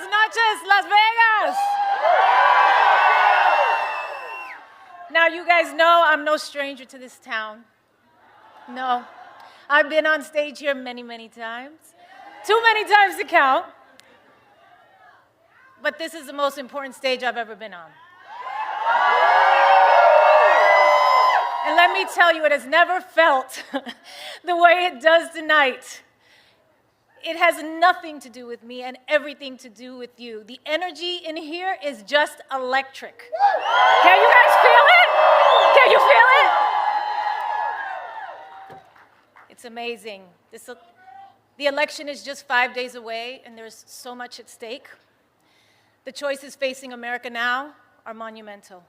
Buenas noches, Las Vegas. Now, you guys know I'm no stranger to this town. No. I've been on stage here many, many times. Too many times to count. But this is the most important stage I've ever been on. And let me tell you, it has never felt the way it does tonight. It has nothing to do with me and everything to do with you. The energy in here is just electric. Can you guys feel it? Can you feel it? It's amazing. The election is just 5 days away, and there's so much at stake. The choices facing America now are monumental.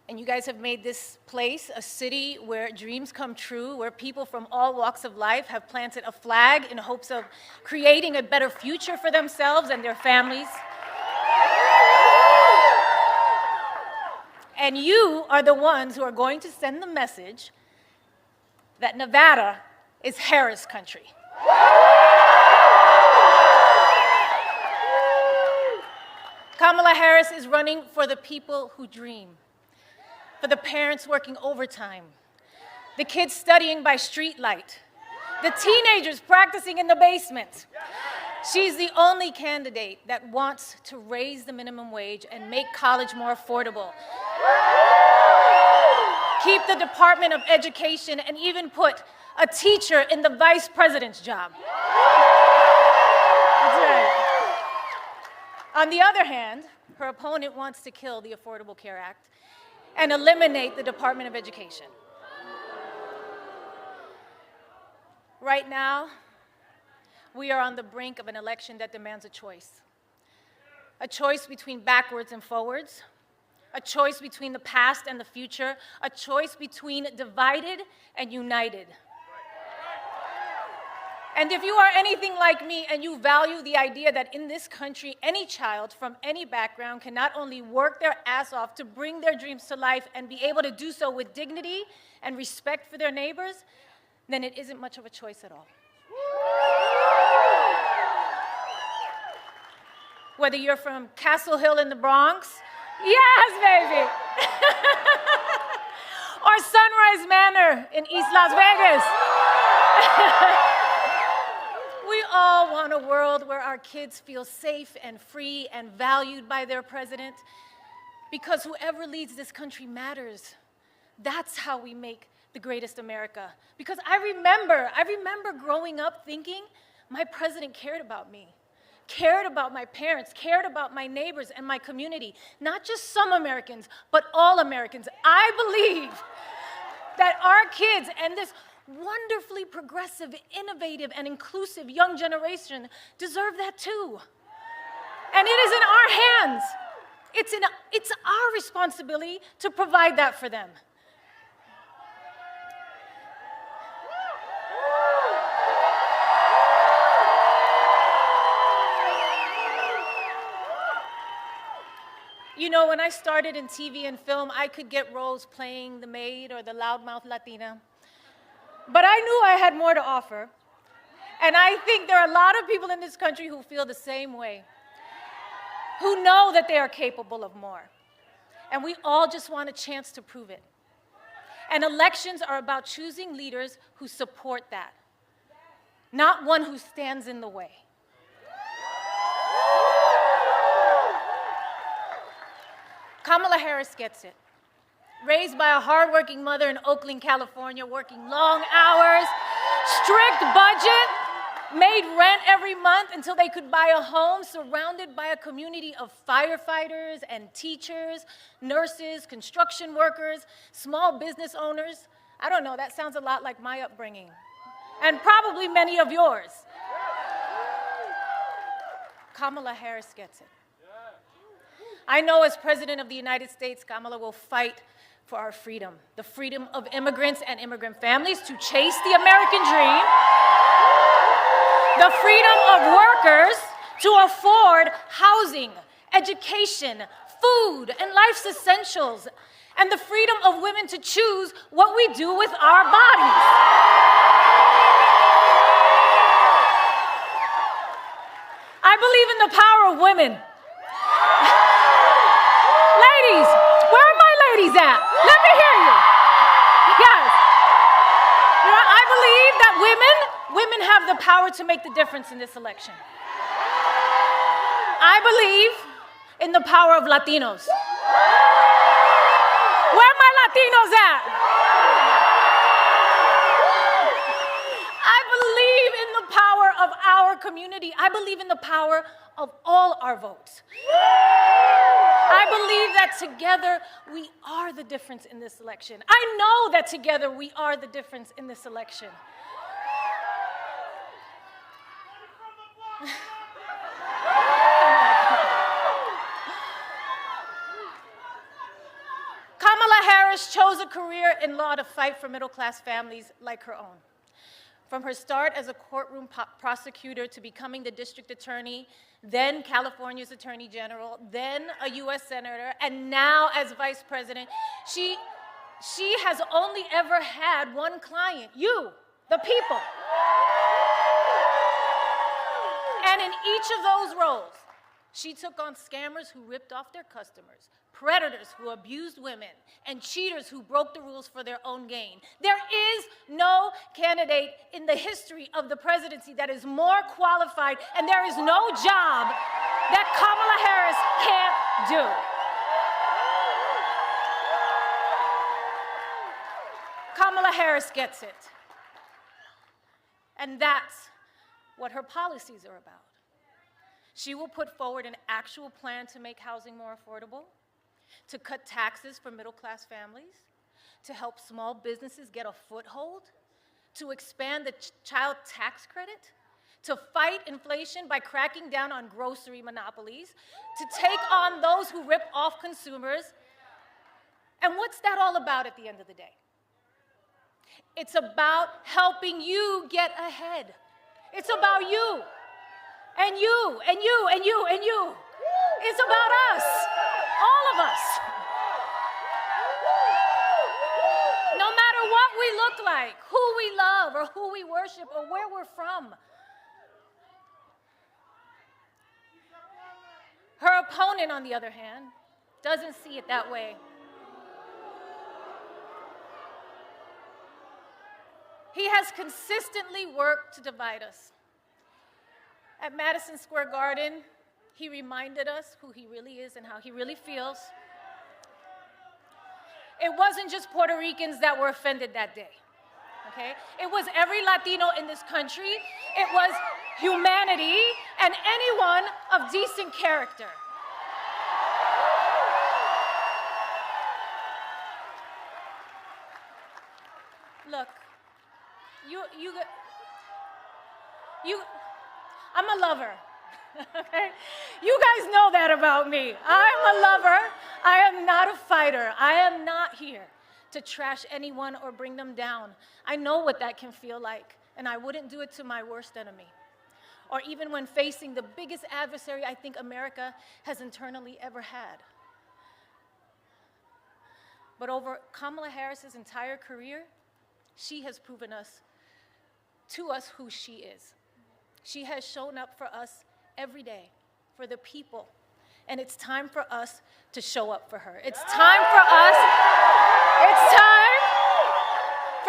And you guys have made this place a city where dreams come true, where people from all walks of life have planted a flag in hopes of creating a better future for themselves and their families. And you are the ones who are going to send the message that Nevada is Harris country. Kamala Harris is running for the people who dream, for the parents working overtime, the kids studying by streetlight, the teenagers practicing in the basement. She's the only candidate that wants to raise the minimum wage and make college more affordable, keep the Department of Education, and even put a teacher in the vice president's job. That's right. On the other hand, her opponent wants to kill the Affordable Care Act and eliminate the Department of Education. Right now, we are on the brink of an election that demands a choice between backwards and forwards, a choice between the past and the future, a choice between divided and united. And if you are anything like me and you value the idea that in this country, any child from any background can not only work their ass off to bring their dreams to life and be able to do so with dignity and respect for their neighbors, then it isn't much of a choice at all. Whether you're from Castle Hill in the Bronx, yes, baby, or Sunrise Manor in East Las Vegas. We all want a world where our kids feel safe and free and valued by their president, because whoever leads this country matters. That's how we make the greatest America. Because I remember growing up thinking my president cared about me, cared about my parents, cared about my neighbors and my community. Not just some Americans, but all Americans. I believe that our kids and this wonderfully progressive, innovative, and inclusive young generation deserve that too. And it is in our hands. It's our responsibility to provide that for them. You know, when I started in TV and film, I could get roles playing the maid or the loudmouth Latina. But I knew I had more to offer. And I think there are a lot of people in this country who feel the same way, who know that they are capable of more. And we all just want a chance to prove it. And elections are about choosing leaders who support that, not one who stands in the way. Kamala Harris gets it. Raised by a hardworking mother in Oakland, California, working long hours, strict budget, made rent every month until they could buy a home, surrounded by a community of firefighters and teachers, nurses, construction workers, small business owners. I don't know, that sounds a lot like my upbringing, and probably many of yours. Kamala Harris gets it. I know as President of the United States, Kamala will fight for our freedom, the freedom of immigrants and immigrant families to chase the American dream, the freedom of workers to afford housing, education, food, and life's essentials, and the freedom of women to choose what we do with our bodies. I believe in the power of women. Ladies, where are my ladies at? Let me hear you. Yes. You know, I believe that women have the power to make the difference in this election. I believe in the power of Latinos. Where are my Latinos at? I believe in the power of our community. I believe in the power of all our votes. I believe that together we are the difference in this election. I know that together we are the difference in this election. Kamala Harris chose a career in law to fight for middle-class families like her own. From her start as a courtroom prosecutor to becoming the district attorney, then California's attorney general, then a U.S. senator, and now as vice president, she has only ever had one client, you, the people. And in each of those roles, she took on scammers who ripped off their customers, predators who abused women, and cheaters who broke the rules for their own gain. There is no candidate in the history of the presidency that is more qualified, and there is no job that Kamala Harris can't do. Kamala Harris gets it. And that's what her policies are about. She will put forward an actual plan to make housing more affordable, to cut taxes for middle-class families, to help small businesses get a foothold, to expand the child tax credit, to fight inflation by cracking down on grocery monopolies, to take on those who rip off consumers. And what's that all about at the end of the day? It's about helping you get ahead. It's about you, and you, and you, and you, and you. It's about us, all of us. No matter what we look like, who we love, or who we worship, or where we're from. Her opponent, on the other hand, doesn't see it that way. He has consistently worked to divide us. At Madison Square Garden, he reminded us who he really is and how he really feels. It wasn't just Puerto Ricans that were offended that day, okay? It was every Latino in this country. It was humanity and anyone of decent character. Look, I'm a lover, okay? You guys know that about me. I'm a lover. I am not a fighter. I am not here to trash anyone or bring them down. I know what that can feel like, and I wouldn't do it to my worst enemy, or even when facing the biggest adversary I think America has internally ever had. But over Kamala Harris's entire career, she has proven to us who she is. She has shown up for us every day, for the people. And it's time for us to show up for her. It's time for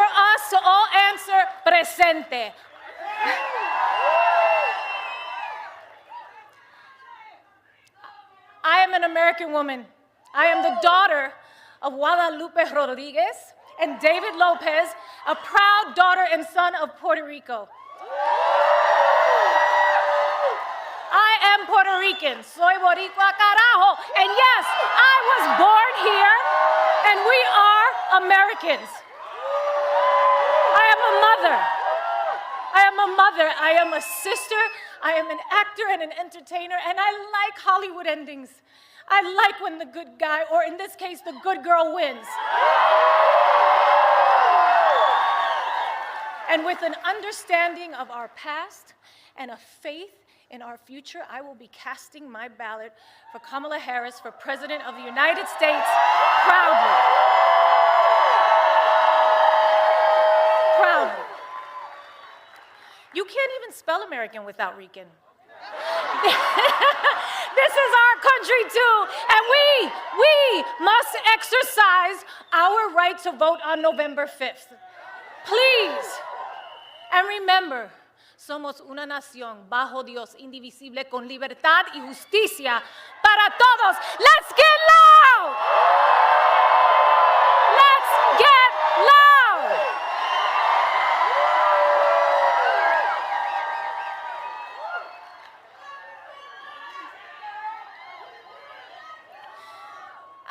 us to all answer presente. I am an American woman. I am the daughter of Guadalupe Rodriguez and David Lopez, a proud daughter and son of Puerto Rico. I am Puerto Rican. Soy boricua carajo. And yes, I was born here, and we are Americans. I am a mother. I am a mother. I am a sister. I am an actor and an entertainer, and I like Hollywood endings. I like when the good guy, or in this case, the good girl wins. And with an understanding of our past and a faith in our future, I will be casting my ballot for Kamala Harris for President of the United States proudly. Proudly. You can't even spell American without Rican. This is our country too, and we must exercise our right to vote on November 5th. Please. And remember, somos una nación bajo Dios, indivisible, con libertad y justicia para todos. Let's get loud! Let's get loud!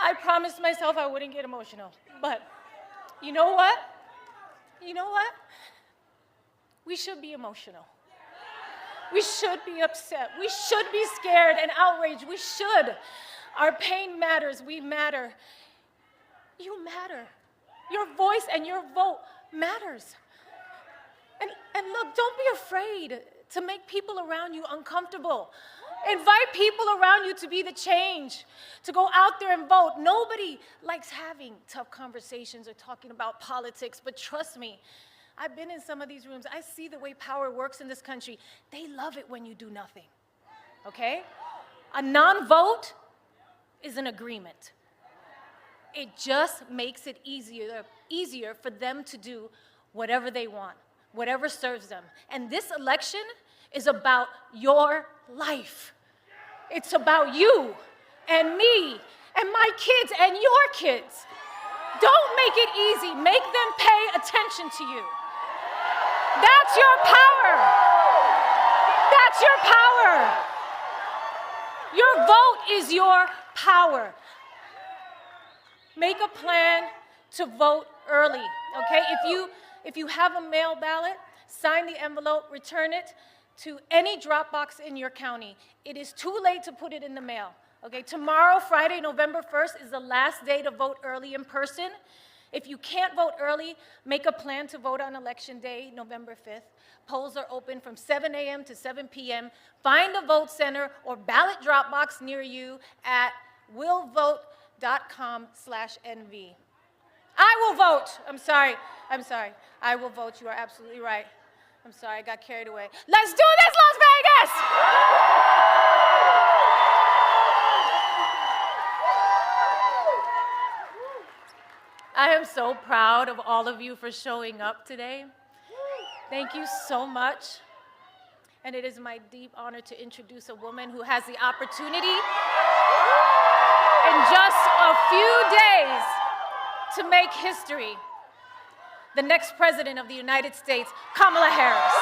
I promised myself I wouldn't get emotional, but you know what? You know what? We should be emotional. We should be upset. We should be scared and outraged. We should. Our pain matters. We matter. You matter. Your voice and your vote matters. And look, don't be afraid to make people around you uncomfortable. Invite people around you to be the change, to go out there and vote. Nobody likes having tough conversations or talking about politics, but trust me, I've been in some of these rooms. I see the way power works in this country. They love it when you do nothing, okay? A non-vote is an agreement. It just makes it easier for them to do whatever they want, whatever serves them. And this election is about your life. It's about you and me and my kids and your kids. Don't make it easy. Make them pay attention to you. That's your power. That's your power. Your vote is your power. Make a plan to vote early, okay? If you have a mail ballot, sign the envelope, return it to any drop box in your county. It is too late to put it in the mail, okay? Tomorrow, Friday, November 1st, is the last day to vote early in person. If you can't vote early, make a plan to vote on Election Day, November 5th. Polls are open from 7 a.m. to 7 p.m. Find a vote center or ballot drop box near you at willvote.com/NV. I will vote. I'm sorry. I will vote. You are absolutely right. I'm sorry, I got carried away. Let's do this, Las Vegas! I am so proud of all of you for showing up today. Thank you so much. And it is my deep honor to introduce a woman who has the opportunity in just a few days to make history. The next president of the United States, Kamala Harris.